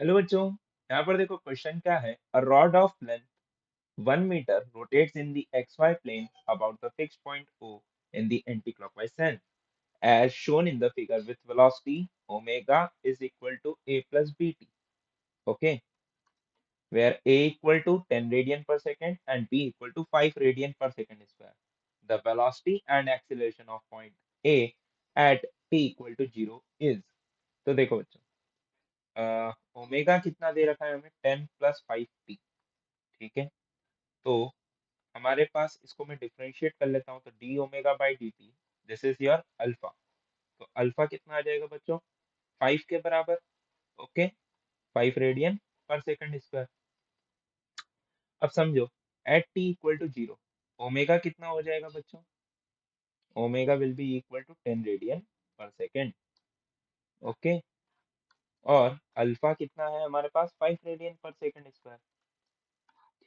Hello बच्चों, यहाँ पर देखो क्वेश्चन क्या है। A rod of length 1 meter rotates in the xy plane about the fixed point O in the anti-clockwise sense, as shown in the figure with velocity omega is equal to a plus bt. Okay, where a equal to 10 radian per second and b equal to 5 radian per second square. The velocity and acceleration of point A at t equal to 0 is. तो देखो बच्चों, omega कितना दे रखा है हमें 10 plus 5t। ठीक है, तो हमारे पास इसको मैं डिफरेंशिएट कर लेता हूँ तो D omega by D T, this is your alpha. तो अल्फा कितना आ जाएगा बच्चों, 5 के बराबर। Okay, 5 radian per second square. अब समझो, at T equal to 0 omega कितना हो जाएगा बच्चों, omega will be equal to 10 radian per second. Okay, और अल्फा कितना है हमारे पास, 5 रेडियन पर सेकंड स्क्वायर।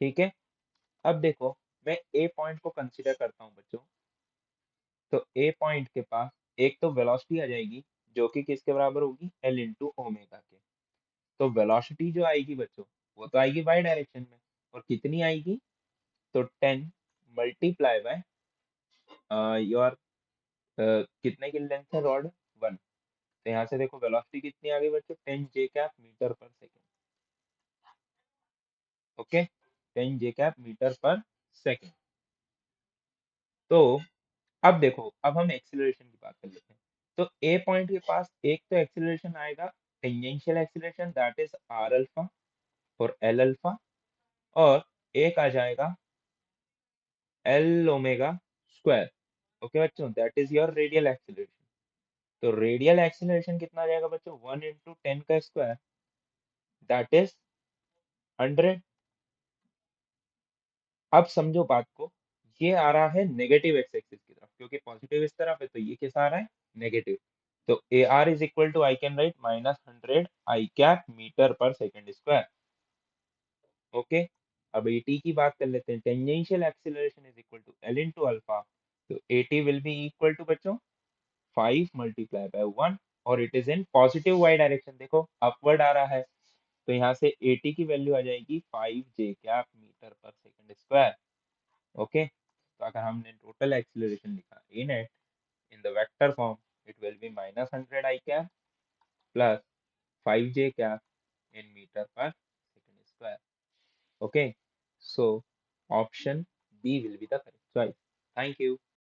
ठीक है, अब देखो, मैं ए पॉइंट को कंसीडर करता हूँ बच्चों। तो ए पॉइंट के पास एक तो वेलोसिटी आ जाएगी जो कि किसके बराबर होगी, एल इंटू ओमेगा के। तो वेलोसिटी जो आएगी बच्चों, वो तो आएगी वाई डायरेक्शन में, और कितनी आएगी, तो 10 मल्टीप्लाई बाय योर कितने की लेंथ है रॉड, 1। तो यहाँ से देखो वेलोसिटी कितनी आ गई बच्चों, 10 जे cap metre per second. Okay, 10 जे कैप मीटर पर सेकेंड। तो अब देखो, अब हम एक्सीलरेशन की बात कर लेते हैं। तो ए पॉइंट के पास एक तो एक्सीलरेशन आएगा, tangential acceleration, that is R alpha और एल अल्फा, और एक आ जाएगा एल ओमेगा स्क्वायर। ओके बच्चों, that is your radial acceleration. तो रेडियल एक्सीलरेशन कितना आ जाएगा बच्चों, 1 इंटू 10 का स्क्वायर, दैट इज 100। अब समझो बात को, ये आ रहा है नेगेटिव एक्स एक्सिस की तरफ, क्योंकि पॉजिटिव इस तरफ है तो ये किस आ रहा है, नेगेटिव। तो A R is equal to, I can write -100 I cap metre per second square. Okay, अब एटी की बात कर लेते हैं। Tangential acceleration is equal to L into alpha. तो A T will be equal to बच्चों 5 मल्टीप्लाई बाय 1, और it is in positive Y direction, देखो अपवर्ड आ रहा है। तो यहाँ से एटी की वैल्यू आ जाएगी 5 J cap metre per second square. Okay, तो अगर हमने टोटल एक्सीलरेशन लिखा in at in the vector form, it will be -100 I cap plus 5 J cap in meter per second square. Okay, so option B will be the correct choice. Thank you.